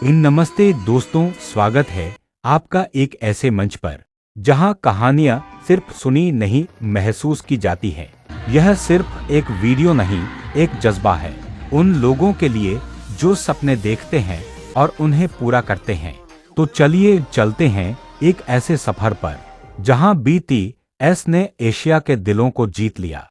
नमस्ते दोस्तों, स्वागत है आपका एक ऐसे मंच पर जहां कहानियां सिर्फ सुनी नहीं महसूस की जाती हैं। यह सिर्फ एक वीडियो नहीं, एक जज्बा है उन लोगों के लिए जो सपने देखते हैं और उन्हें पूरा करते हैं। तो चलिए चलते हैं एक ऐसे सफर पर जहां बीटीएस ने एशिया के दिलों को जीत लिया।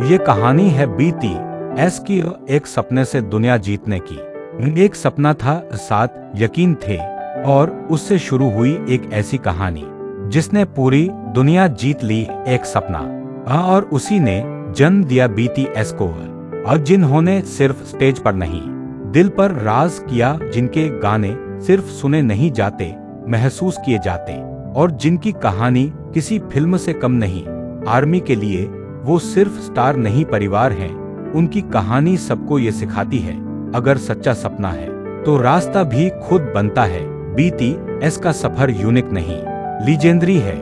ये कहानी है बीटीएस की एक सपने से दुनिया जीतने की। एक सपना था, 7 यकीन थे और उससे शुरू हुई एक ऐसी कहानी जिसने पूरी दुनिया जीत ली। एक सपना और उसी ने जन्म दिया बीटीएस को, और जिन्होंने सिर्फ स्टेज पर नहीं दिल पर राज किया, जिनके गाने सिर्फ सुने नहीं जाते महसूस किए जाते, और जिनकी कहानी किसी फिल्म से कम नहीं। आर्मी के लिए वो सिर्फ स्टार नहीं, परिवार हैं। उनकी कहानी सबको ये सिखाती है, अगर सच्चा सपना है तो रास्ता भी खुद बनता है। बीटीएस का सफर यूनिक नहीं, लीजेंडरी है।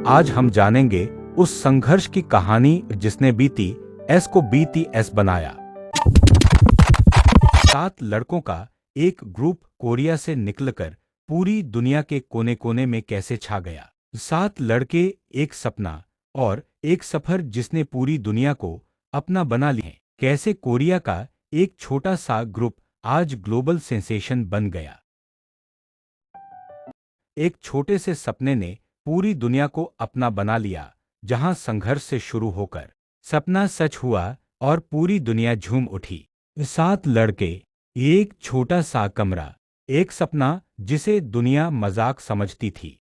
आज हम जानेंगे उस संघर्ष की कहानी जिसने बीटीएस को बीटीएस बनाया। 7 लड़कों का एक ग्रुप कोरिया से निकलकर पूरी दुनिया के कोने कोने में कैसे छा गया। 7 लड़के, एक सपना और एक सफर जिसने पूरी दुनिया को अपना बना लिया। कैसे कोरिया का एक छोटा सा ग्रुप आज ग्लोबल सेंसेशन बन गया। एक छोटे से सपने ने पूरी दुनिया को अपना बना लिया, जहां संघर्ष से शुरू होकर सपना सच हुआ और पूरी दुनिया झूम उठी। 7 लड़के, एक छोटा सा कमरा, एक सपना जिसे दुनिया मजाक समझती थी,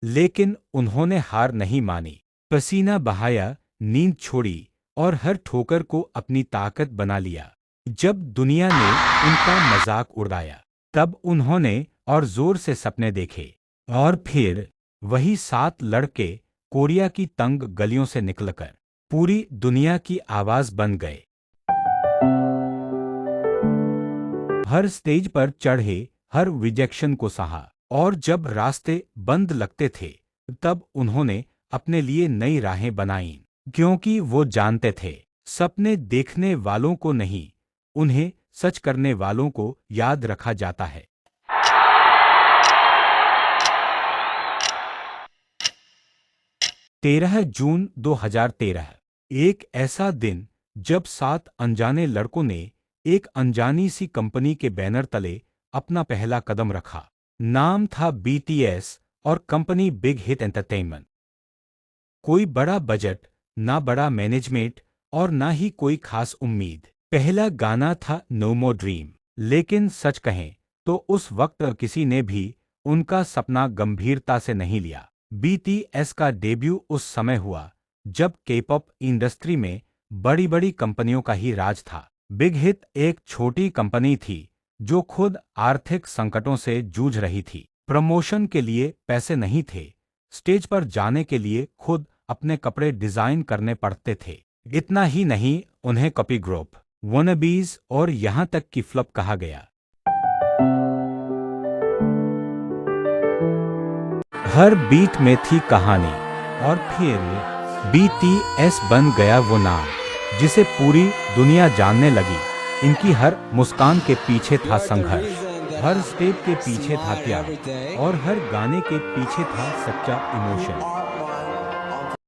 लेकिन उन्होंने हार नहीं मानी। पसीना बहाया, नींद छोड़ी और हर ठोकर को अपनी ताकत बना लिया। जब दुनिया ने उनका मजाक उड़ाया, तब उन्होंने और जोर से सपने देखे। और फिर वही 7 लड़के कोरिया की तंग गलियों से निकलकर पूरी दुनिया की आवाज बन गए। हर स्टेज पर चढ़े, हर रिजेक्शन को सहा, और जब रास्ते बंद लगते थे तब उन्होंने अपने लिए नई राहें बनाईं, क्योंकि वो जानते थे सपने देखने वालों को नहीं, उन्हें सच करने वालों को याद रखा जाता है। 13 जून 2013, एक ऐसा दिन जब 7 अनजाने लड़कों ने एक अनजानी सी कंपनी के बैनर तले अपना पहला कदम रखा। नाम था बीटीएस और कंपनी बिग हिट एंटरटेनमेंट। कोई बड़ा बजट, ना बड़ा मैनेजमेंट और ना ही कोई खास उम्मीद। पहला गाना था नो मोर ड्रीम, लेकिन सच कहें तो उस वक्त किसी ने भी उनका सपना गंभीरता से नहीं लिया। बीटीएस का डेब्यू उस समय हुआ जब के-पॉप इंडस्ट्री में बड़ी बड़ी कंपनियों का ही राज था। बिग हिट एक छोटी कंपनी थी जो खुद आर्थिक संकटों से जूझ रही थी। प्रमोशन के लिए पैसे नहीं थे, स्टेज पर जाने के लिए खुद अपने कपड़े डिजाइन करने पड़ते थे। इतना ही नहीं, उन्हें कॉपी ग्रुप, वनबीज और यहां तक कि फ्लॉप कहा गया। हर बीट में थी कहानी, और फिर बीटीएस बन गया वो नाम जिसे पूरी दुनिया जानने लगी। इनकी हर मुस्कान के पीछे था संघर्ष, हर स्टेप के पीछे था त्याग, और हर गाने के पीछे था सच्चा इमोशन।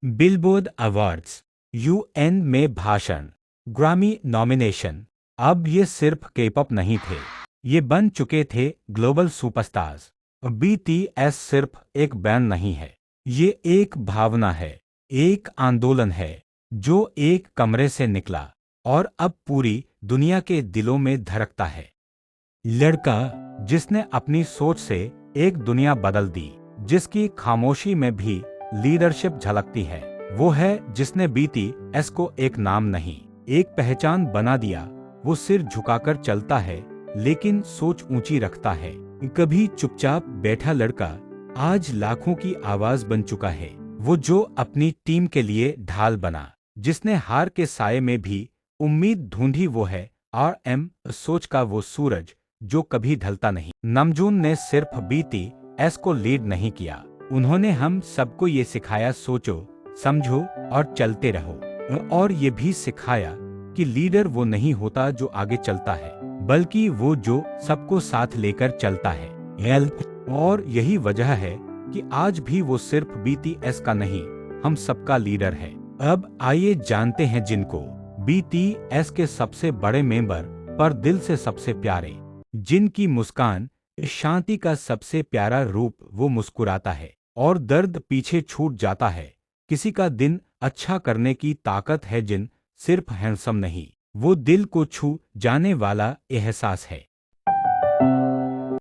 बिलबोर्ड अवार्ड्स, यूएन में भाषण, ग्रामी नॉमिनेशन। अब ये सिर्फ के-पॉप नहीं थे, ये बन चुके थे ग्लोबल सुपरस्टार्स। बीटीएस सिर्फ एक बैंड नहीं है, ये एक भावना है, एक आंदोलन है जो एक कमरे से निकला और अब पूरी दुनिया के दिलों में धड़कता है। लड़का जिसने अपनी सोच से एक दुनिया बदल दी, जिसकी खामोशी में भी लीडरशिप झलकती है, वो है जिसने बीटीएस को एक नाम नहीं, एक पहचान बना दिया। वो सिर झुकाकर चलता है लेकिन सोच ऊंची रखता है। कभी चुपचाप बैठा लड़का आज लाखों की आवाज बन चुका है। वो जो अपनी टीम के लिए ढाल बना, जिसने हार के साये में भी उम्मीद ढूंढी, वो है RM सोच का वो सूरज जो कभी ढलता नहीं। नामजून ने सिर्फ बीटीएस को लीड नहीं किया, उन्होंने हम सबको ये सिखाया, सोचो, समझो और चलते रहो। और ये भी सिखाया कि लीडर वो नहीं होता जो आगे चलता है, बल्कि वो जो सबको साथ लेकर चलता है। और यही वजह है कि आज भी वो सिर्फ बीटीएस का नहीं, हम सबका लीडर है। अब आइए जानते हैं जिनको बीटीएस के सबसे बड़े मेंबर पर दिल से सबसे प्यारे, जिनकी मुस्कान शांति का सबसे प्यारा रूप, वो मुस्कुराता है और दर्द पीछे छूट जाता है। किसी का दिन अच्छा करने की ताकत है, जिन सिर्फ हैंडसम नहीं, वो दिल को छू जाने वाला एहसास है।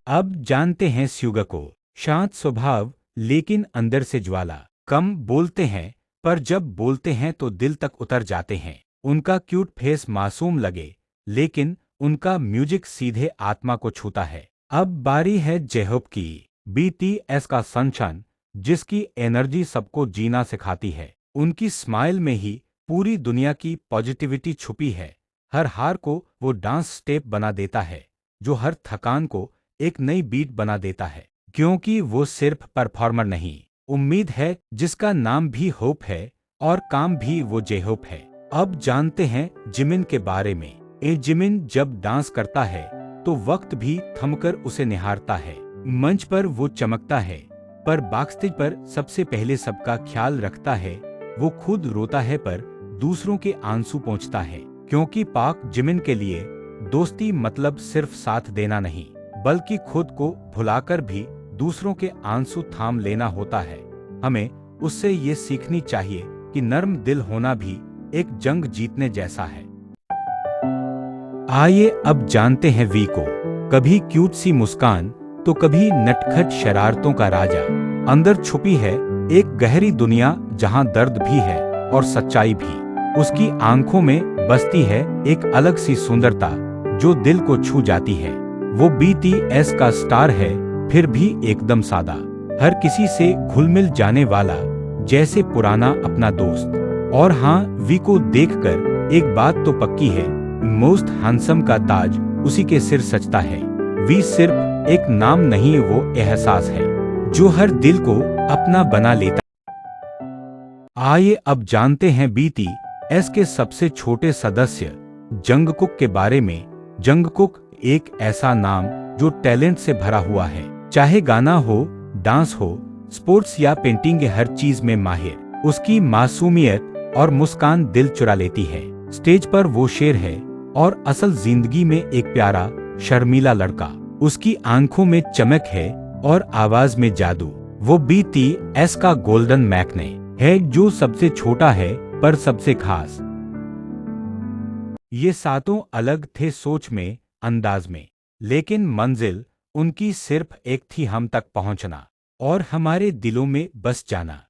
अब जानते हैं स्यूगा को। शांत स्वभाव लेकिन अंदर से ज्वाला, कम बोलते हैं पर जब बोलते हैं तो दिल तक उतर जाते हैं। उनका क्यूट फेस मासूम लगे, लेकिन उनका म्यूजिक सीधे आत्मा को छूता है। अब बारी है जेहोप की, बीटीएस का सनशाइन, जिसकी एनर्जी सबको जीना सिखाती है। उनकी स्माइल में ही पूरी दुनिया की पॉजिटिविटी छुपी है। हर हार को वो डांस स्टेप बना देता है, जो हर थकान को एक नई बीट बना देता है। क्योंकि वो सिर्फ परफॉर्मर नहीं, उम्मीद है जिसका नाम भी होप है और काम भी वो जेहोप है। अब जानते हैं जिमिन के बारे में। जिमिन जब डांस करता है तो वक्त भी थमकर उसे निहारता है। मंच पर वो चमकता है, पर बैकस्टेज पर सबसे पहले सबका ख्याल रखता है। वो खुद रोता है पर दूसरों के आंसू पोंछता है, क्योंकि पाक जिमिन के लिए दोस्ती मतलब सिर्फ साथ देना नहीं, बल्कि खुद को भुलाकर भी दूसरों के आंसू थाम लेना होता है। हमें उससे ये सीखनी चाहिए कि नर्म दिल होना भी एक जंग जीतने जैसा है। आइए अब जानते हैं वी को। कभी क्यूट सी मुस्कान तो कभी नटखट शरारतों का राजा। अंदर छुपी है एक गहरी दुनिया, जहां दर्द भी है और सच्चाई भी। उसकी आंखों में बसती है एक अलग सी सुंदरता जो दिल को छू जाती है। वो बीटीएस का स्टार है, फिर भी एकदम सादा, हर किसी से घुल मिल जाने वाला, जैसे पुराना अपना दोस्त। और हाँ, वी को देखकर एक बात तो पक्की है, मोस्ट हैंडसम का ताज उसी के सिर सजता है। वी सिर्फ एक नाम नहीं, वो एहसास है जो हर दिल को अपना बना लेता। आइए अब जानते हैं बीटीएस के सबसे छोटे सदस्य जंगकुक के बारे में। जंगकुक एक ऐसा नाम जो टैलेंट से भरा हुआ है। चाहे गाना हो, डांस हो, स्पोर्ट्स या पेंटिंग, हर चीज में माहिर। उसकी मासूमियत और मुस्कान दिल चुरा लेती है। स्टेज पर वो शेर है और असल जिंदगी में एक प्यारा शर्मीला लड़का। उसकी आंखों में चमक है और आवाज में जादू। वो बीटीएस का गोल्डन मैकने है, जो सबसे छोटा है पर सबसे खास। ये सातों अलग थे सोच में, अंदाज में, लेकिन मंजिल उनकी सिर्फ एक थी, हम तक पहुंचना और हमारे दिलों में बस जाना।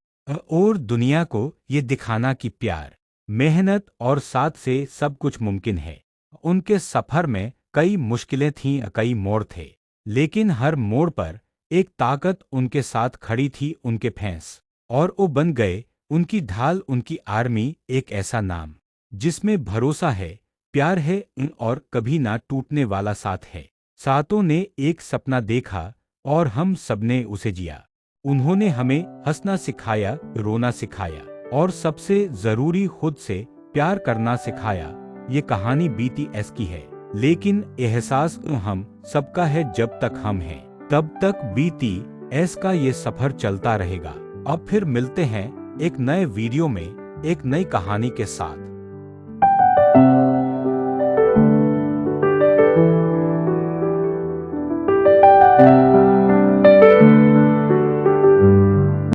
और दुनिया को ये दिखाना कि प्यार, मेहनत और साथ से सब कुछ मुमकिन है। उनके सफर में कई मुश्किलें थीं, कई मोड़ थे, लेकिन हर मोड़ पर एक ताकत उनके साथ खड़ी थी, उनके फैंस। और वो बन गए उनकी ढाल, उनकी आर्मी, एक ऐसा नाम जिसमें भरोसा है, प्यार है और कभी ना टूटने वाला साथ है। सातों ने एक सपना देखा और हम सबने उसे जिया। उन्होंने हमें हंसना सिखाया, रोना सिखाया और सबसे जरूरी खुद से प्यार करना सिखाया। ये कहानी बीटीएस की है, लेकिन एहसास हम सबका है। जब तक हम हैं, तब तक बीटीएस का ये सफर चलता रहेगा। अब फिर मिलते हैं एक नए वीडियो में एक नई कहानी के साथ।